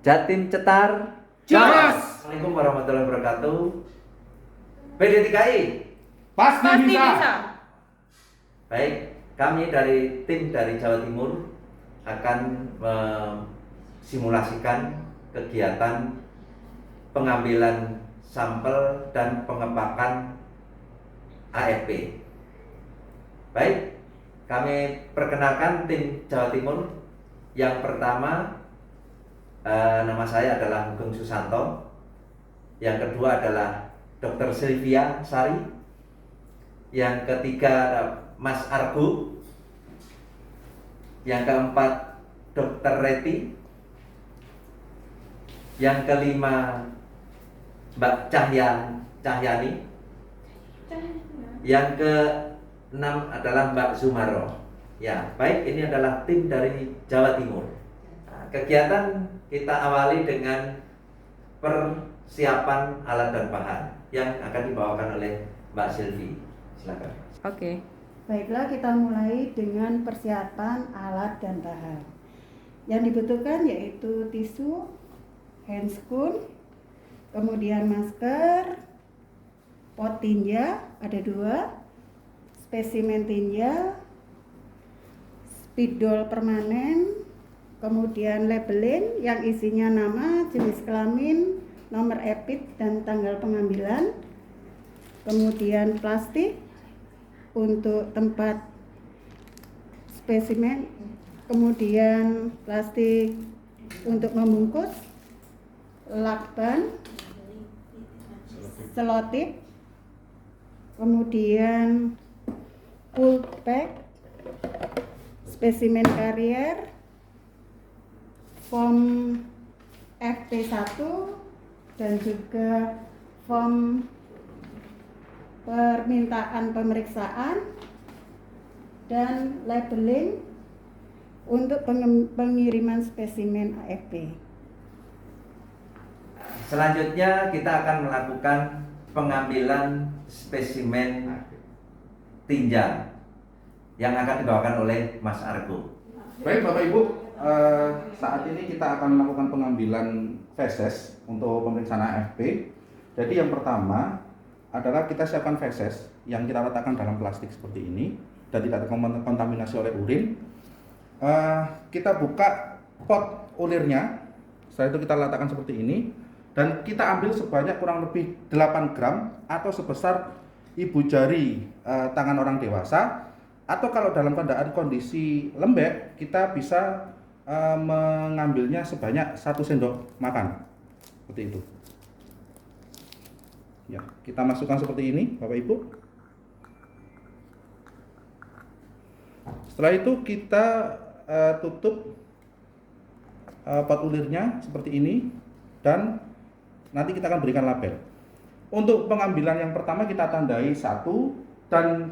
Jatim Cetar. Jos. Assalamualaikum warahmatullahi wabarakatuh. PDTKI Pasti bisa. Baik, kami dari tim dari Jawa Timur akan simulasikan kegiatan pengambilan sampel dan pengepakan AFP. Baik, kami perkenalkan tim Jawa Timur. Yang pertama, nama saya adalah Hugeng Susanto. Yang kedua adalah Dr. Sylvia Sari. Yang ketiga Mas Argo. Yang keempat Dr. Reti. Yang kelima Mbak Cahyani. Yang keenam adalah Mbak Zumaro. Ya, baik, ini adalah tim dari Jawa Timur. Kegiatan kita awali dengan persiapan alat dan bahan yang akan dibawakan oleh Mbak Sylvie. Silakan. Oke. Baiklah, kita mulai dengan persiapan alat dan bahan. Yang dibutuhkan yaitu tisu, handscoon, kemudian masker, pot tinja ada 2, spesimen tinja, spidol permanen, kemudian labelin yang isinya nama, jenis kelamin, nomor EPIT dan tanggal pengambilan, kemudian plastik untuk tempat spesimen, kemudian plastik untuk membungkus, lakban, selotip, kemudian pulpen, spesimen karier, form FP1 dan juga form permintaan pemeriksaan dan labeling untuk pengiriman spesimen AFP. Selanjutnya kita akan melakukan pengambilan spesimen tinja yang akan dibawakan oleh Mas Argo. Baik Bapak Ibu, saat ini kita akan melakukan pengambilan feses untuk pemeriksaan AFP. Jadi yang pertama adalah kita siapkan feses yang kita letakkan dalam plastik seperti ini dan tidak terkontaminasi oleh urin. Kita buka pot ulirnya, setelah itu kita letakkan seperti ini dan kita ambil sebanyak kurang lebih 8 gram atau sebesar ibu jari tangan orang dewasa, atau kalau dalam keadaan kondisi lembek kita bisa mengambilnya sebanyak 1 sendok makan seperti itu. Ya, kita masukkan seperti ini Bapak Ibu. Setelah itu kita tutup pot ulirnya seperti ini dan nanti kita akan berikan label. Untuk pengambilan yang pertama kita tandai 1 dan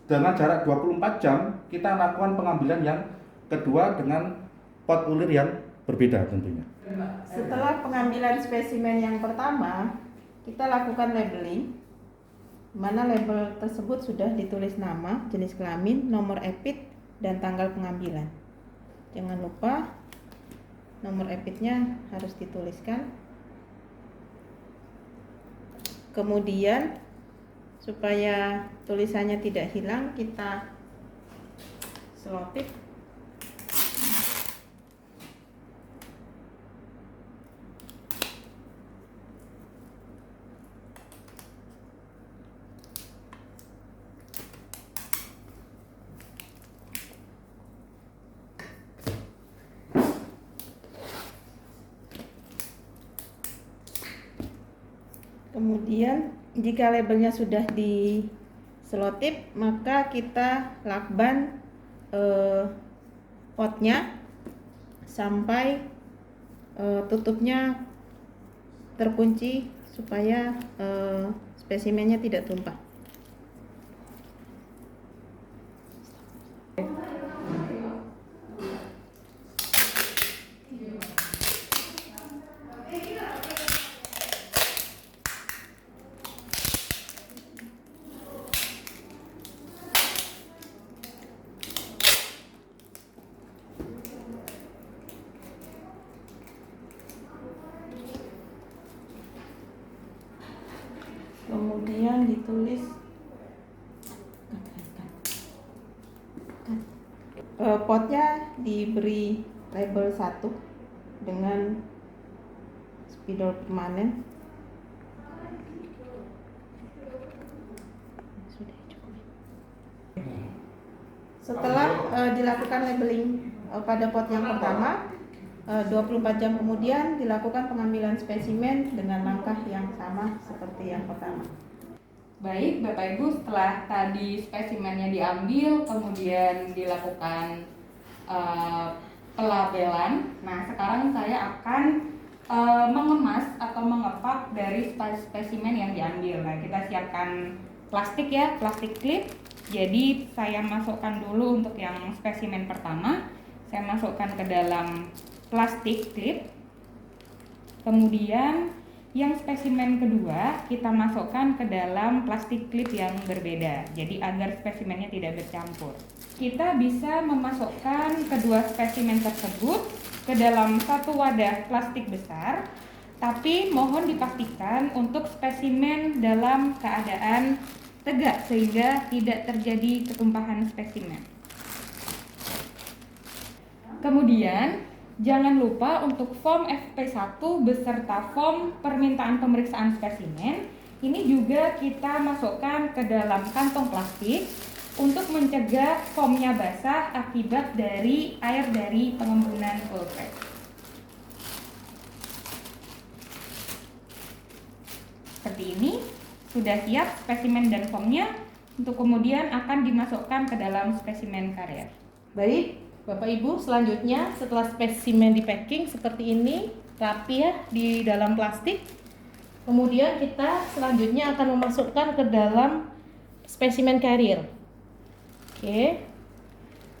dengan jarak 24 jam kita lakukan pengambilan yang kedua dengan pot ulir yang berbeda tentunya. Setelah pengambilan spesimen yang pertama, kita lakukan labeling, mana label tersebut sudah ditulis nama, jenis kelamin, nomor EPIT, dan tanggal pengambilan. Jangan lupa nomor EPIT-nya harus dituliskan. Kemudian supaya tulisannya tidak hilang, kita selotip. Kemudian jika labelnya sudah diselotip, maka kita lakban potnya sampai tutupnya terkunci supaya spesimennya tidak tumpah. kemudian ditulis potnya diberi label 1 dengan spidol permanen. Setelah dilakukan labeling pada pot yang pertama, 24 jam kemudian dilakukan pengambilan spesimen dengan langkah yang sama seperti yang pertama. Baik, Bapak Ibu, setelah tadi spesimennya diambil, kemudian dilakukan pelabelan. Nah, sekarang saya akan mengemas atau mengepak dari spesimen yang diambil. Nah, kita siapkan plastik ya, plastik klip. Jadi saya masukkan dulu untuk yang spesimen pertama, saya masukkan ke dalam plastik klip. Kemudian yang spesimen kedua kita masukkan ke dalam plastik klip yang berbeda. Jadi agar spesimennya tidak bercampur. Kita bisa memasukkan kedua spesimen tersebut ke dalam satu wadah plastik besar, tapi mohon dipastikan untuk spesimen dalam keadaan tegak sehingga tidak terjadi ketumpahan spesimen. Kemudian jangan lupa untuk form FP1 beserta form permintaan pemeriksaan spesimen. Ini juga kita masukkan ke dalam kantong plastik untuk mencegah formnya basah akibat dari air dari pengembunan full press. Seperti ini. Sudah siap spesimen dan formnya untuk kemudian akan dimasukkan ke dalam spesimen karier. Baik, Bapak Ibu, selanjutnya setelah spesimen di packing seperti ini, rapi ya di dalam plastik. Kemudian kita selanjutnya akan memasukkan ke dalam spesimen carrier. Oke.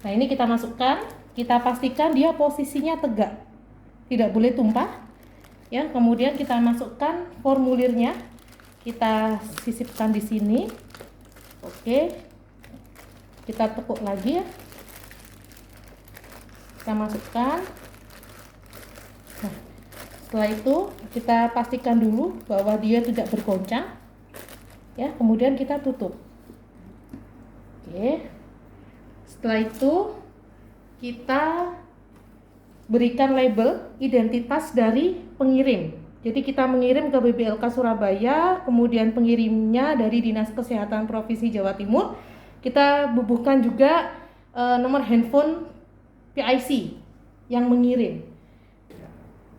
Nah, ini kita masukkan, kita pastikan dia posisinya tegak. Tidak boleh tumpah. Ya, kemudian kita masukkan formulirnya. Kita sisipkan di sini. Oke. Kita tekuk lagi ya. Kita masukkan. Nah, setelah itu kita pastikan dulu bahwa dia tidak bergoncang. Ya, kemudian kita tutup. Oke. Setelah itu kita berikan label identitas dari pengirim. Jadi kita mengirim ke BBLK Surabaya, kemudian pengirimnya dari Dinas Kesehatan Provinsi Jawa Timur. Kita bubuhkan juga nomor handphone PIC yang mengirim.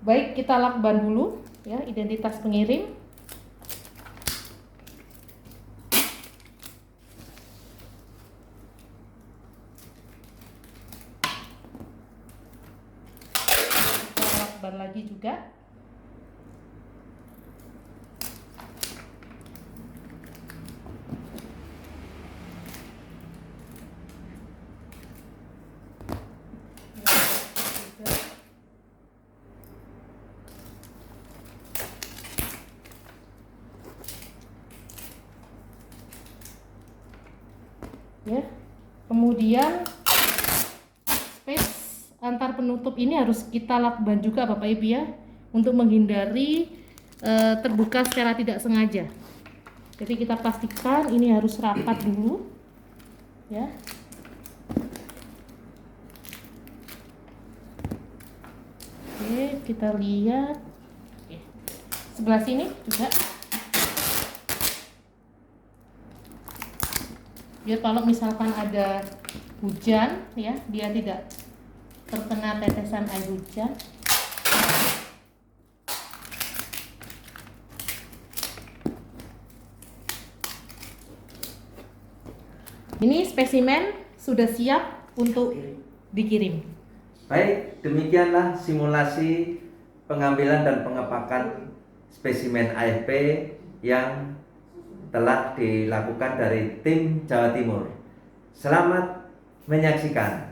Baik, kita lakban dulu ya identitas pengirim. Kita lakban lagi juga. Ya. Kemudian space antar penutup ini harus kita lakban juga Bapak Ibu ya, untuk menghindari terbuka secara tidak sengaja. Jadi kita pastikan ini harus rapat dulu ya. Oke, kita lihat. Oke. Sebelah sini juga. Biar kalau misalkan ada hujan ya, dia tidak terkena tetesan air hujan. Ini spesimen sudah siap untuk dikirim. Baik, demikianlah simulasi pengambilan dan pengepakan spesimen AFP yang telah dilakukan dari tim Jawa Timur. Selamat menyaksikan.